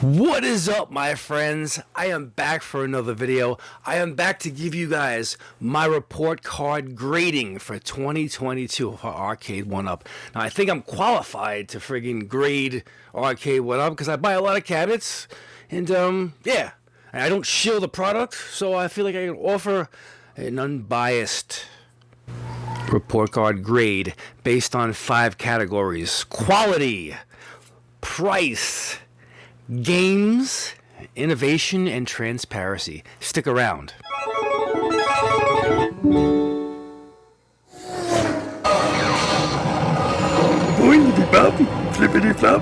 What is up, my friends? I am back for another video. I am back to give you guys my report card grading for 2022 for Arcade1up. Now, I think I'm qualified to friggin' grade Arcade1up because I buy a lot of cabinets, and yeah, I don't shill the product, so I feel like I can offer an unbiased report card grade based on 5 categories: quality, price, games, innovation, and transparency. Stick around. Boingity bop, flippity flop.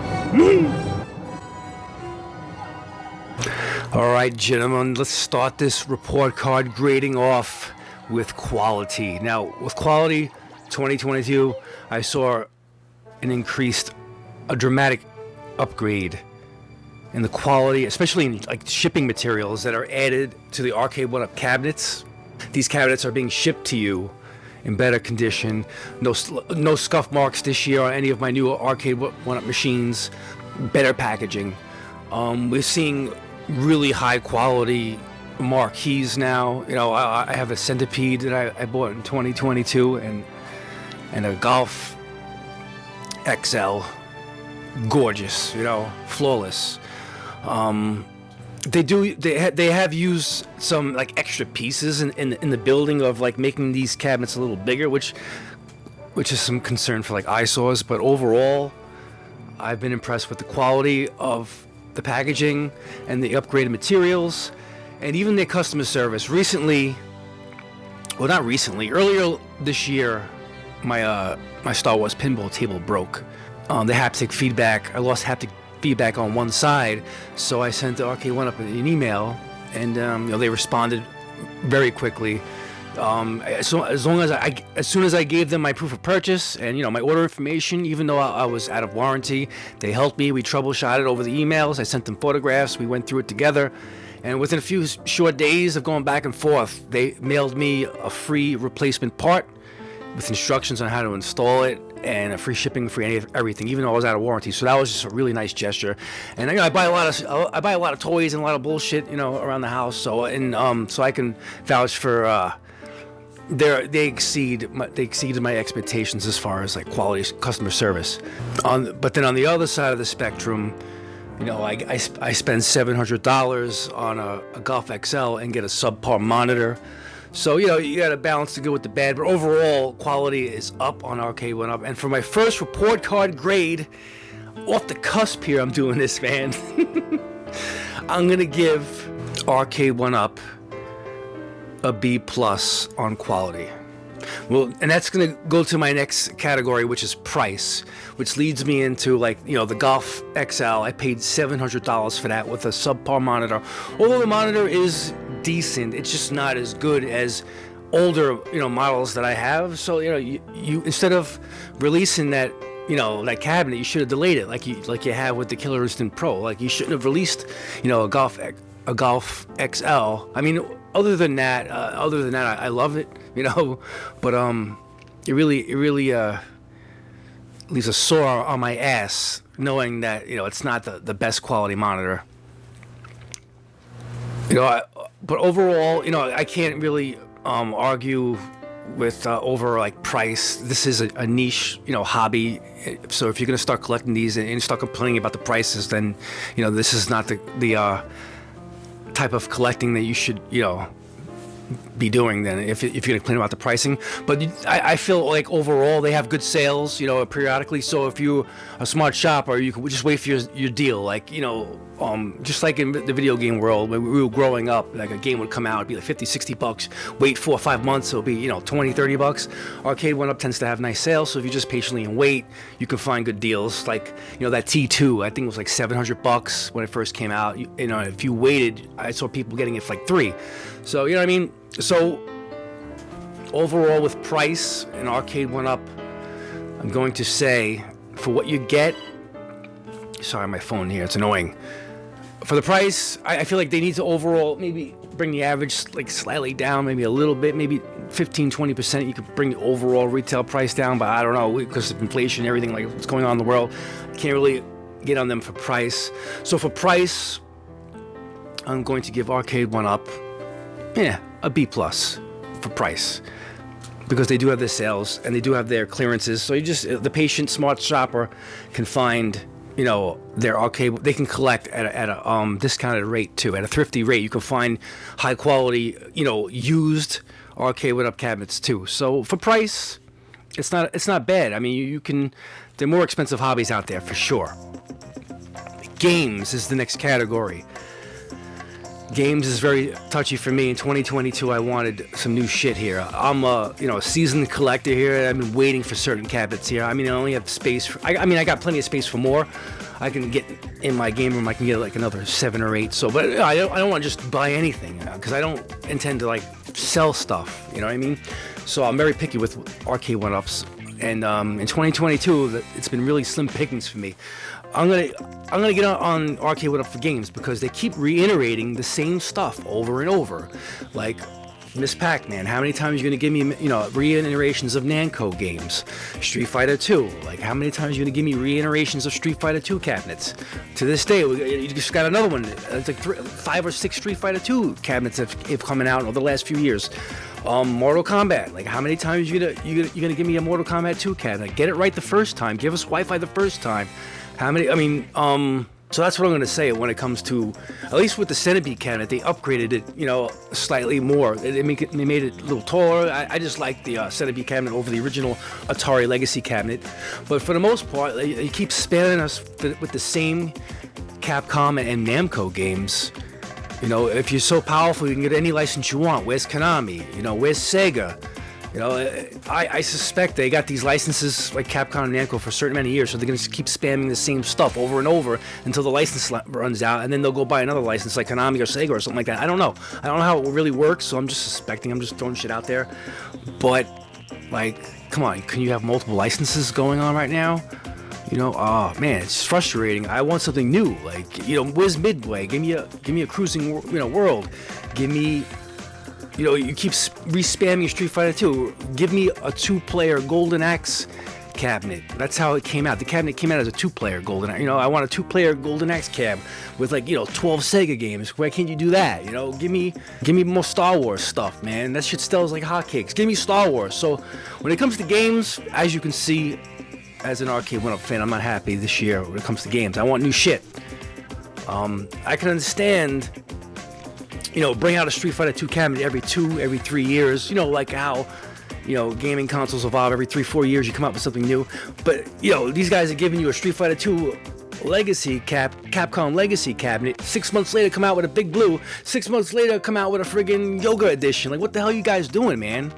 Alright, gentlemen, let's start this report card grading off with quality. Now, with quality, 2022, I saw a dramatic upgrade in the quality, especially in like shipping materials that are added to the Arcade1up cabinets. These cabinets are being shipped to you in better condition. No scuff marks this year on any of my new Arcade1up machines. Better packaging. We're seeing really high quality marquees now. You know, I have a Centipede that I bought in 2022 and a Golf XL. Gorgeous, you know, flawless. They have used some like extra pieces in the building of like making these cabinets a little bigger, which is some concern for like eyesores. But overall, I've been impressed with the quality of the packaging and the upgraded materials, and even their customer service. Earlier this year, my Star Wars pinball table broke. The haptic feedback, I lost haptic feedback on one side, so I sent the Arcade1up an email, and they responded very quickly. As soon as I gave them my proof of purchase and my order information, even though I was out of warranty, they helped me. We troubleshot over the emails. I sent them photographs. We went through it together, and within a few short days of going back and forth, they mailed me a free replacement part with instructions on how to install it, and a free shipping, everything, even though I was out of warranty. So that was just a really nice gesture. And I buy a lot of toys and a lot of bullshit, around the house. So so I can vouch for they exceeded my expectations as far as like quality customer service. But then on the other side of the spectrum, I spend $700 on a Golf XL and get a subpar monitor. So, you got to balance the good with the bad, but overall, quality is up on Arcade1up. And for my first report card grade, off the cusp here, I'm doing this, man. I'm going to give Arcade1up a B+ on quality. Well, and that's going to go to my next category, which is price, which leads me into the Golf XL. I paid $700 for that with a subpar monitor. Although the monitor is decent, it's just not as good as older models that I have. So you instead of releasing that that cabinet, you should have delayed it like you have with the Killer Instinct Pro. Like, you shouldn't have released a Golf XL. I mean, other than that, I love it, but it really leaves a sore on my ass knowing that it's not the best quality monitor. But overall, I can't really argue with over like price. This is a niche, hobby. So if you're gonna start collecting these and start complaining about the prices, then this is not the type of collecting that you should be doing then if you're gonna complain about the pricing. But I feel like overall they have good sales periodically. So if you're a smart shopper, you can just wait for your deal. Like just like in the video game world, when we were growing up, like a game would come out, it'd be like $50-$60. Wait 4 or 5 months, it'll be $20-$30. Arcade1up tends to have nice sales, so if you just patiently and wait, you can find good deals. Like that T2, I think it was like $700 when it first came out. If you waited, I saw people getting it for like $3. So what I mean. So overall, with price and Arcade1up, I'm going to say for what you get. Sorry, my phone here, it's annoying. For the price, I feel like they need to overall maybe bring the average like slightly down, maybe a little bit, maybe 15-20%. You could bring the overall retail price down, but I don't know, because of inflation and everything like what's going on in the world. I can't really get on them for price. So for price, I'm going to give Arcade1up, a B+ for price, because they do have their sales and they do have their clearances. So the patient smart shopper can find, their arcade. They can collect at a discounted rate too, at a thrifty rate. You can find high quality, used Arcade1up cabinets too. So for price, it's not bad. I mean, you can. There are more expensive hobbies out there for sure. Games is the next category. Games is very touchy for me. In 2022, I wanted some new shit here. I'm a seasoned collector here. I've been waiting for certain cabinets here. I mean, I only have space for. I got plenty of space for more. I can get in my game room. I can get like another 7 or 8. So, but I don't want to just buy anything because I don't intend to like sell stuff. You know what I mean? So I'm very picky with Arcade1ups. And in 2022, it's been really slim pickings for me. I'm gonna get on Arcade1up for games because they keep reiterating the same stuff over and over. Like Miss Pac-Man, how many times are you gonna give me reiterations of Namco games? Street Fighter 2, like how many times are you gonna give me reiterations of Street Fighter 2 cabinets? To this day, you just got another one. It's like 5 or 6 Street Fighter 2 cabinets have coming out over the last few years. Mortal Kombat, like how many times you gonna give me a Mortal Kombat 2 cabinet? Get it right the first time. Give us Wi-Fi the first time. How many? I mean, so that's what I'm gonna say when it comes to, at least with the Centipede cabinet, they upgraded it, slightly more. They made it a little taller. I just like the Centipede cabinet over the original Atari Legacy cabinet. But for the most part, they keep spamming us with the same Capcom and Namco games. If you're so powerful, you can get any license you want. Where's Konami? Where's Sega? I suspect they got these licenses like Capcom and Namco for a certain amount of years, so they're going to keep spamming the same stuff over and over until the license runs out, and then they'll go buy another license like Konami or Sega or something like that. I don't know how it really works, so I'm just suspecting. I'm just throwing shit out there. But, like, come on, can you have multiple licenses going on right now? Oh man, it's frustrating. I want something new. Like, where's Midway? Give me a cruising, world. Give me, you keep re-spamming Street Fighter 2. Give me a 2-player Golden Axe cabinet. That's how it came out. The cabinet came out as a 2-player Golden Axe. I want a 2-player Golden Axe cab with 12 Sega games. Why can't you do that? Give me more Star Wars stuff, man. That shit sells like hotcakes. Give me Star Wars. So when it comes to games, as you can see, as an Arcade1up fan, I'm not happy this year when it comes to games. I want new shit. I can understand, bring out a Street Fighter 2 cabinet every 3 years. Like how, gaming consoles evolve every 3-4 years. You come out with something new. But, these guys are giving you a Street Fighter 2 Legacy Capcom Legacy cabinet. 6 months later, come out with a Big Blue. 6 months later, come out with a friggin' Yoga Edition. Like, what the hell are you guys doing, man?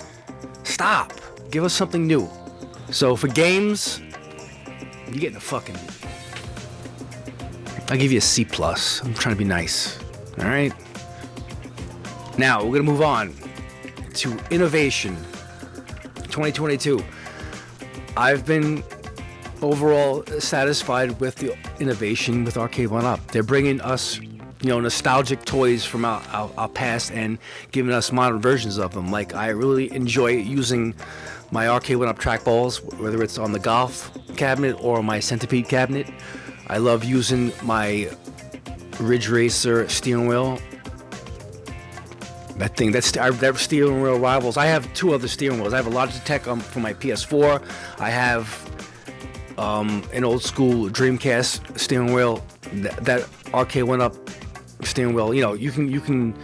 Stop. Give us something new. So for games, you're getting a fucking. I'll give you a C+. I'm trying to be nice. All right. Now we're gonna move on to innovation. 2022. I've been overall satisfied with the innovation with Arcade1up. They're bringing us, nostalgic toys from our past and giving us modern versions of them. Like, I really enjoy using my Arcade1up trackballs, whether it's on the golf cabinet or my Centipede cabinet. I love using my Ridge Racer steering wheel. That steering wheel rivals. I have 2 other steering wheels. I have a Logitech for my PS4. I have an old school Dreamcast steering wheel. That Arcade1up steering wheel. You can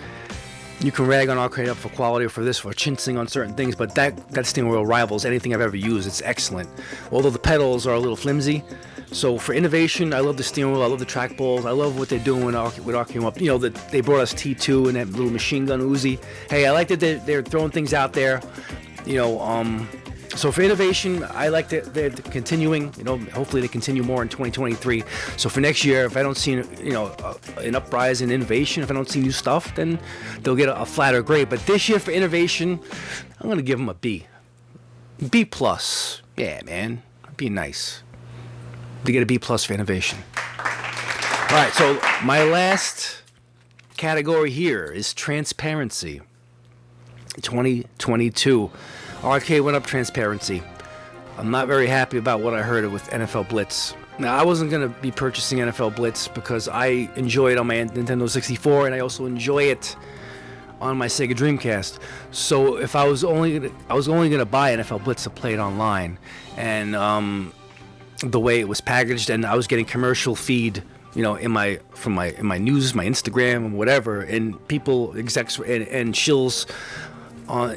rag on Arcade1up for quality or for chinsing on certain things, but that steering wheel rivals anything I've ever used. It's excellent. Although the pedals are a little flimsy. So for innovation, I love the steering wheel. I love the trackballs. I love what they're doing with Arcade1up. That they brought us T2 and that little machine gun Uzi. Hey, I like that they're throwing things out there. So for innovation, I like that they're continuing. Hopefully they continue more in 2023. So for next year, if I don't see an uprising in innovation, if I don't see new stuff, then they'll get a flatter grade. But this year for innovation, I'm gonna give them a B. B+. Yeah, man. Be nice. To get a B+ for innovation. All right. So my last category here is transparency. 2022. Arcade1up transparency. I'm not very happy about what I heard with NFL Blitz. Now, I wasn't going to be purchasing NFL Blitz because I enjoy it on my Nintendo 64, and I also enjoy it on my Sega Dreamcast. So if I was only going to buy NFL Blitz to play it online, and the way it was packaged, and I was getting commercial feed, you know, in my news, my Instagram, and whatever, and people, execs, and shills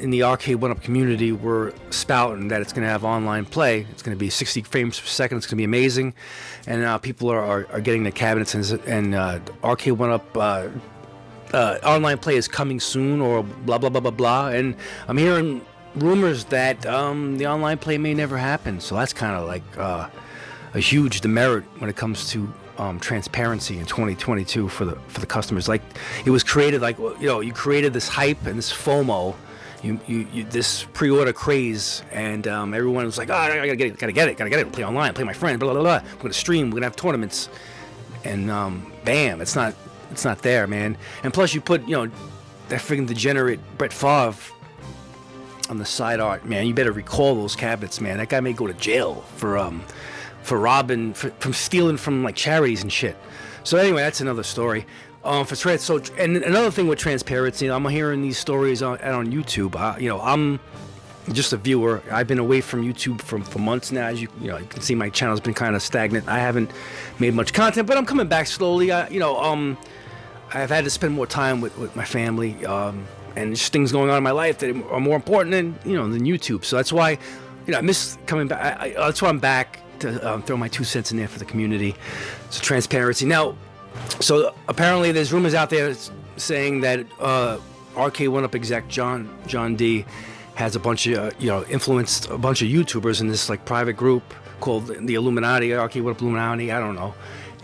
in the Arcade1up community were spouting that it's going to have online play. It's going to be 60 frames per second. It's going to be amazing, and people are getting the cabinets, and Arcade1up online play is coming soon, or blah blah blah blah blah. And I'm hearing rumors that the online play may never happen. So that's kind of like a huge demerit when it comes to transparency in 2022 for the customers. Like, it was created, like, you know, you created this hype and this FOMO. You this pre-order craze, and everyone was like, oh, I gotta get it, play online, play my friends, blah blah blah. We're gonna stream, we're gonna have tournaments, and bam, it's not there, man. And plus, you put, you know, that friggin' degenerate Brett Favre on the side art, man. You better recall those cabinets, man. That guy may go to jail for robbing, from stealing from like charities and shit. So anyway, that's another story. And another thing with transparency, I'm hearing these stories on YouTube. You know, I'm just a viewer. I've been away from YouTube for months now. As you can see, my channel's been kind of stagnant. I haven't made much content, but I'm coming back slowly. I've had to spend more time with my family, and just things going on in my life that are more important than YouTube. So that's why, I miss coming back. That's why I'm back to throw my 2 cents in there for the community. So transparency now. So apparently there's rumors out there saying that Arcade1up exec John D has a bunch of influenced a bunch of YouTubers in this like private group called the Illuminati, Arcade1up Illuminati, I don't know,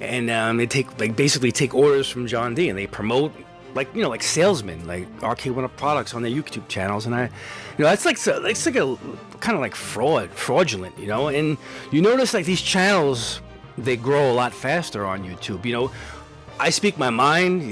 and they basically take orders from John D and they promote like salesmen, like Arcade1up products on their YouTube channels, and that's like a kind of like fraudulent, and you notice like these channels, they grow a lot faster on YouTube. I speak my mind.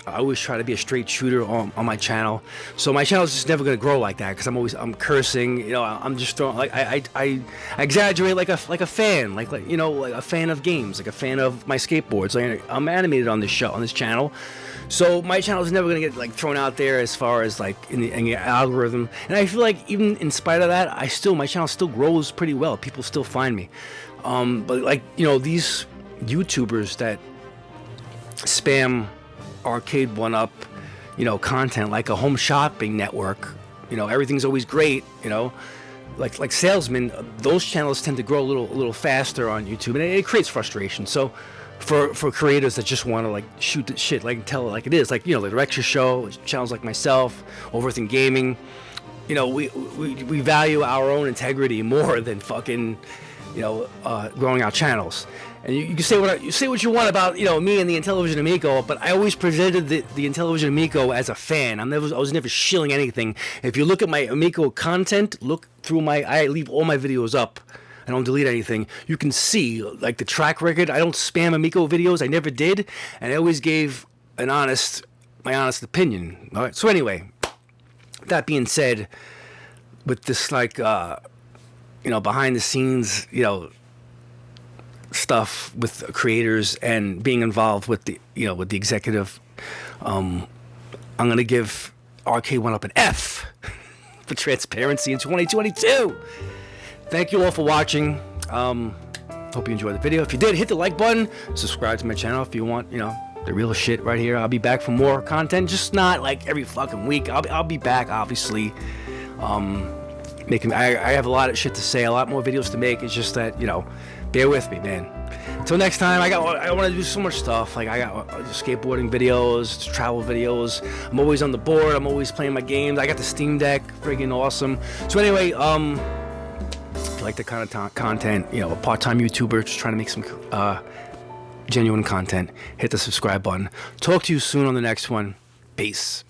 I always try to be a straight shooter on my channel. So my channel is just never gonna grow like that because I'm cursing. I'm just throwing I exaggerate like a fan, like a fan of games, like a fan of my skateboards. Like, I'm animated on this channel. So my channel is never gonna get like thrown out there as far as like in the algorithm. And I feel like even in spite of that, my channel still grows pretty well. People still find me. But these YouTubers that spam Arcade1up, content like a home shopping network, everything's always great, like salesmen, those channels tend to grow a little faster on YouTube, and it creates frustration. So for creators that just want to like shoot the shit, like tell it like it is, like the lecture show, channels like myself, Overthink Gaming, we value our own integrity more than fucking growing our channels. And you can say what you want about me and the Intellivision Amico, but I always presented the Intellivision Amico as a fan. I was never shilling anything. If you look at my Amico content, look through I leave all my videos up. I don't delete anything. You can see like the track record. I don't spam Amico videos. I never did, and I always gave my honest opinion. All right. So anyway, that being said, with this like behind the scenes stuff with creators and being involved with the with the executive, I'm gonna give Arcade1up an F for transparency in 2022. Thank you all for watching. Hope you enjoyed the video. If you did, hit the like button, subscribe to my channel if you want the real shit right here. I'll be back for more content, just not like every fucking week. I'll be back, obviously. I have a lot of shit to say, a lot more videos to make. It's just that bear with me, man. Until next time, I want to do so much stuff. Like I got skateboarding videos, travel videos. I'm always on the board. I'm always playing my games. I got the Steam Deck, friggin' awesome. So anyway, if you like the kind of content, a part-time YouTuber just trying to make some genuine content, hit the subscribe button. Talk to you soon on the next one. Peace.